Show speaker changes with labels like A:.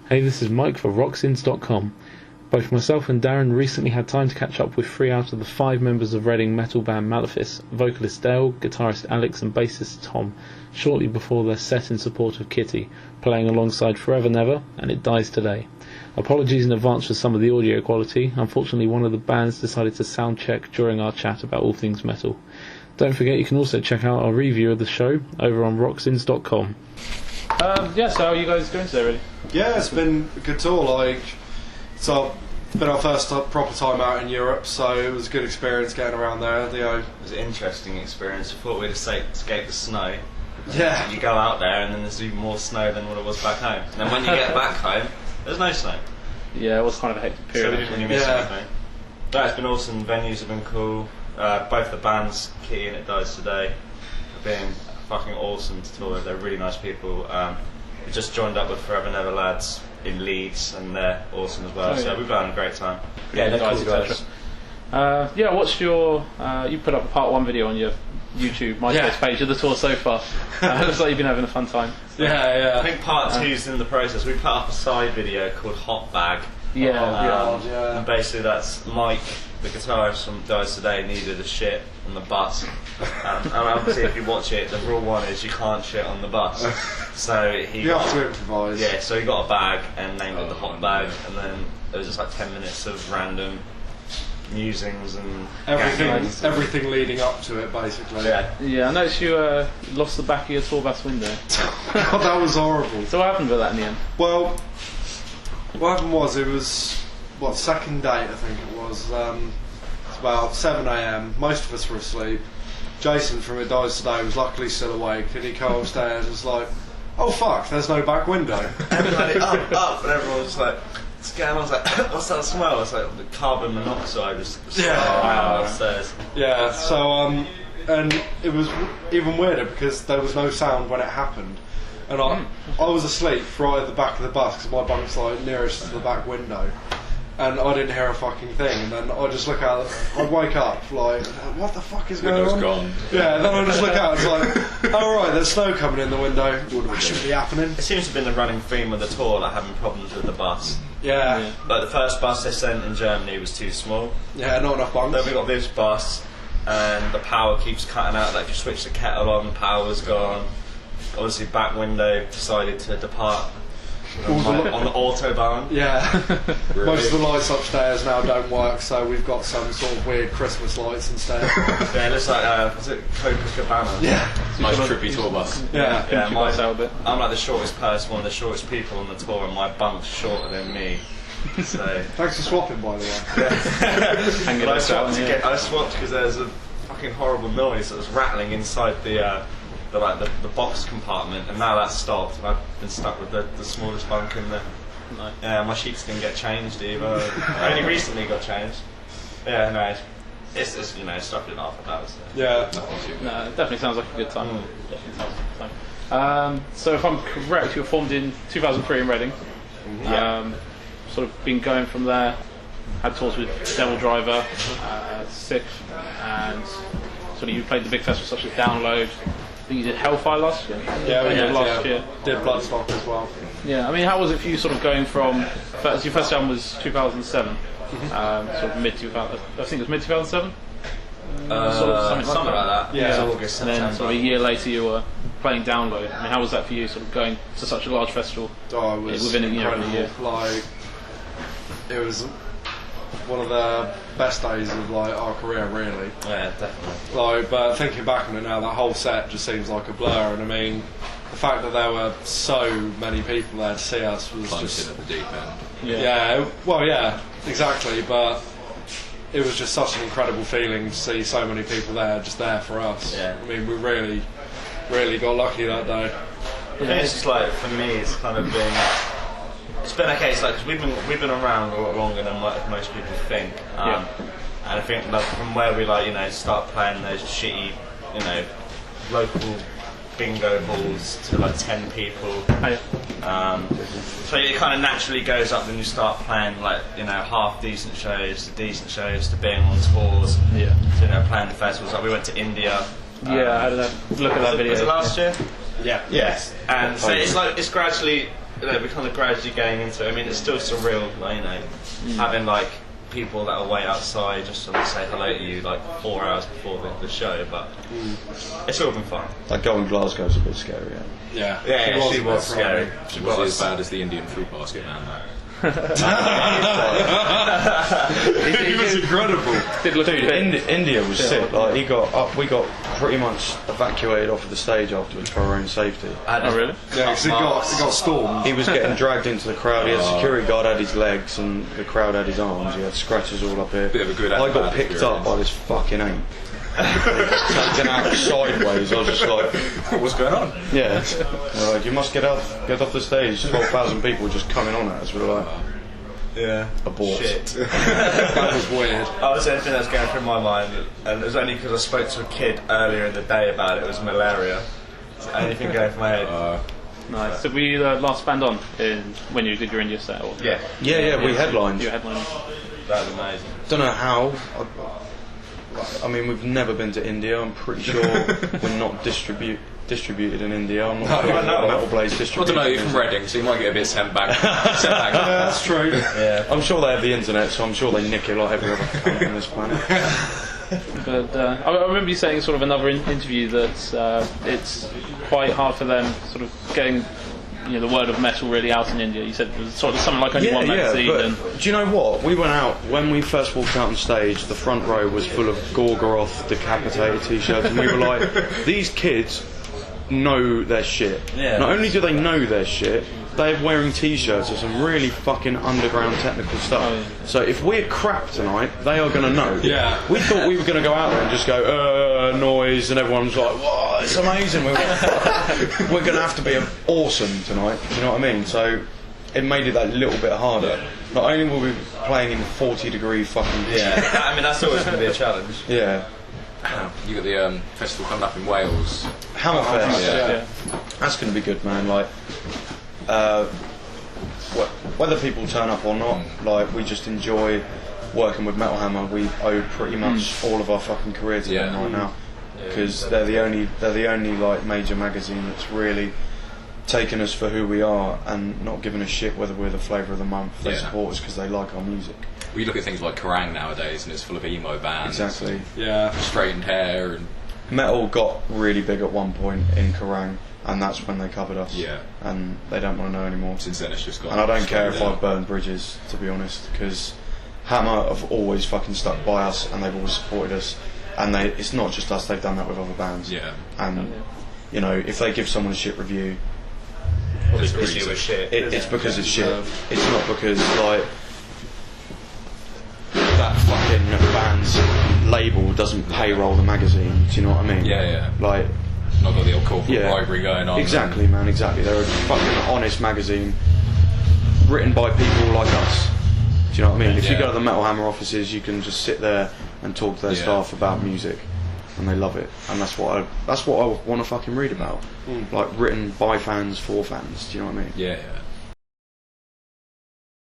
A: Hey, this is Mike for rocksins.com. Both myself and Darren recently had time to catch up with 3 out of the 5 members of Reading metal band Malefice, vocalist Dale, guitarist Alex and bassist Tom, shortly before their set in support of Kittie, playing alongside Forever Never and It Dies Today. Apologies in advance for some of the audio quality. Unfortunately, one of the bands decided to sound check during our chat about all things metal. Don't forget you can also check out our review of the show over on rocksins.com.
B: So how are you guys doing today, really?
C: Yeah, it's been a good tour. So it's been our first proper time out in Europe, so it was a good experience getting around there.
D: It was an interesting experience. I thought we'd escape the snow.
C: Yeah.
D: You go out there and then there's even more snow than what it was back home. And then when you get back home, there's no snow.
B: Yeah, it was kind of a hectic period.
D: So we didn't really miss anything. No, it's been awesome. Venues have been cool. Both the bands, Kittie and It Dies Today, have been fucking awesome to tour with. They're really nice people. We just joined up with Forever Never lads in Leeds, and they're awesome as well. So we've had a great time. Yeah, they're cool guys.
B: I watched your. You put up a Part 1 video on your YouTube MySpace page of the tour so far. Looks like you've been having a fun time.
C: Yeah.
D: I think Part 2's in the process. We put up a side video called Hot Bag.
C: Yeah.
D: And basically that's Mike, the guitarist from Dies Today, needed a shit on the bus. And obviously if you watch it, the rule one is you can't shit on the bus. So
C: you have to improvise.
D: Yeah, so he got a bag and named it the Hot Bag, and then it was just like 10 minutes of random musings and
C: everything leading up to it, basically.
D: Yeah,
B: I noticed you lost the back of your tour bus window.
C: God, that was horrible.
B: So what happened with that in the end?
C: Well, what happened was, it was, second date I think it was. It's about 7 AM, most of us were asleep. Jason from It Dies Today was luckily still awake, and he came upstairs and was like, oh fuck, there's no back window.
D: Everybody up, and everyone was like, what's going on? I was like, what's that smell? It's like the carbon monoxide was upstairs.
C: Yeah, so and it was even weirder because there was no sound when it happened. And I was asleep right at the back of the bus because my bunk's like nearest to the back window, and I didn't hear a fucking thing. And then I just look out, I wake up like, what the fuck is going on?
D: Gone.
C: Yeah, and then I just look out, it's like, oh right, there's snow coming in the window. That shouldn't be happening.
D: It seems to have been the running theme of the tour, like having problems with the bus.
C: Yeah.
D: Like the first bus they sent in Germany was too small.
C: Yeah, not enough bunks.
D: Then we got this bus, and the power keeps cutting out. Like if you switch the kettle on, the power's gone. Obviously, back window decided to depart on the autobahn.
C: Yeah. Really? Most of the lights upstairs now don't work, so we've got some sort of weird Christmas lights instead.
D: Yeah, it looks like is it Copacabana?
C: Yeah.
E: Nice trippy tour bus.
C: Yeah.
D: I'm like the shortest person, one of the shortest people on the tour, and my bunk's shorter than me. So
C: thanks for swapping, by the way.
D: Yeah. I swapped because there's a fucking horrible noise that was rattling inside the box compartment, and now that's stopped, and I've been stuck with the smallest bunk in there. Yeah, my sheets didn't get changed either. I only recently got changed. Yeah, no, it's stuff it off about. So.
C: Yeah.
B: No, it definitely sounds like a good time. Definitely sounds like a good time. So if I'm correct, you were formed in 2003 in Reading. Sort of been going from there. Had tours with Devil Driver, Sixth, and sort of you played the big festivals such as Download. I think you did Hellfire last year.
C: Last year. Did Bloodstock as well.
B: Yeah, I mean, how was it for you, sort of going from? Your first album was 2007, sort of mid 2000. I think it was mid 2007.
D: Something like that.
C: Yeah,
D: August,
B: and then sort of a year later, you were playing Download. I mean, how was that for you, sort of going to such a large festival within a year?
C: Like, it was one of the best days of our career, really.
D: Yeah, definitely.
C: But thinking back on it now, that whole set just seems like a blur. And I mean, the fact that there were so many people there to see us was just
E: at the deep end.
C: Yeah, exactly. But it was just such an incredible feeling to see so many people there, just there for us.
D: Yeah.
C: I mean, we really, really got lucky that day.
D: I think it's just like, for me, it's kind of been. It's been okay. It's like we've been around a lot longer than what most people think, and I think from where we start playing those shitty, local bingo halls to 10 people. So it kind of naturally goes up when you start playing half decent shows to being on tours.
B: Yeah.
D: To, playing the festivals. Like we went to India.
B: I don't know. Look at that video.
D: Was it last year?
C: Yeah.
D: Yes. And so it's gradually we're kind of gradually getting into it. I mean, it's still surreal, like, having like people that are way outside just to say hello to you like 4 hours before the show, but it's all been fun.
E: Like going Glasgow's a bit scary.
C: Yeah,
D: She was scary.
F: She wasn't as bad as the Indian fruit basket man, though.
C: He was incredible.
E: India was sick. Like we got pretty much evacuated off of the stage afterwards for our own safety.
B: Oh, really?
C: Yeah, because it got stormed.
E: He was getting dragged into the crowd. He had security guard had his legs, and the crowd had his arms. He had scratches all up here.
F: Bit of a good
E: I got
F: bad
E: picked up by this fucking ape. Taken out sideways. I was just like,
F: What's going on?
E: yeah. They're like, you must get off the stage. 12,000 people just coming on at us. We were like,
D: Yeah.
E: abort.
D: Shit.
C: That was weird.
D: I was the only thing that was going through my mind, and it was only because I spoke to a kid earlier in the day about it. It was malaria. It's the only thing going through my head.
B: Nice. So were you the last band on when you did your India set? Or?
D: Yeah.
E: Yeah, we headlined.
B: You headlined.
D: That was amazing.
E: Don't know how. I mean, we've never been to India. I'm pretty sure we're not distributed in India. I'm not sure Metal Blaze
F: I
E: distributed.
F: don't know, you're from Reading, so you might get a bit sent back.
C: That's true.
E: Yeah, I'm sure they have the internet, so I'm sure they nick it like every other cunt on this planet.
B: But I remember you saying sort of another interview that it's quite hard for them sort of getting the word of metal really out in India. You said it was sort of something like only one magazine.
E: But do you know what? We went out, when we first walked out on stage, the front row was full of Gorgoroth decapitated t-shirts, and we were like, these kids know their shit.
D: Yeah.
E: Not only do they know their shit, they're wearing t-shirts of some really fucking underground technical stuff.
B: Oh, yeah.
E: So if we're crap tonight, they are going to know.
C: Yeah.
E: We thought we were going to go out there and just go, noise, and everyone's like, whoa, it's amazing. We're going to have to be awesome tonight. Do you know what I mean? So it made it that little bit harder. Not only will we be playing in 40-degree fucking...
D: Yeah. I mean, that's always going to be a challenge.
E: Yeah.
F: You got the festival coming up in Wales.
E: Hammerfest.
B: Yeah.
E: That's going to be good, man. Like, whether people turn up or not, like, we just enjoy working with Metal Hammer. We owe pretty much all of our fucking career to them right now, because they're the only like major magazine that's really taken us for who we are and not giving a shit whether we're the flavour of the month. They support us because they like our music.
F: We look at things like Kerrang nowadays, and it's full of emo bands.
E: Exactly.
C: Yeah.
F: Straightened hair and
E: Metal got really big at one point in Kerrang, and that's when they covered us.
F: Yeah.
E: And they don't want to know anymore.
F: since then it's just got.
E: And I don't care if
F: slowed
E: I've burned bridges, to be honest, because Hammer have always fucking stuck by us, and they've always supported us. And it's not just us; they've done that with other bands.
F: Yeah.
E: And if they give someone a shit review,
F: There's a
D: Because you
F: reason.
D: were shit.
E: it's because it's shit. It's not because like that fucking band's label doesn't payroll the magazine. Do you know what I mean?
F: Yeah.
E: Like.
F: Not got the old corporate bribery going on.
E: Exactly, man, exactly. They're a fucking honest magazine written by people like us. Do you know what I mean? If you go to the Metal Hammer offices, you can just sit there and talk to their staff about music, and they love it. And that's what I want to fucking read about. Like, written by fans for fans. Do you know what I mean?
F: Yeah.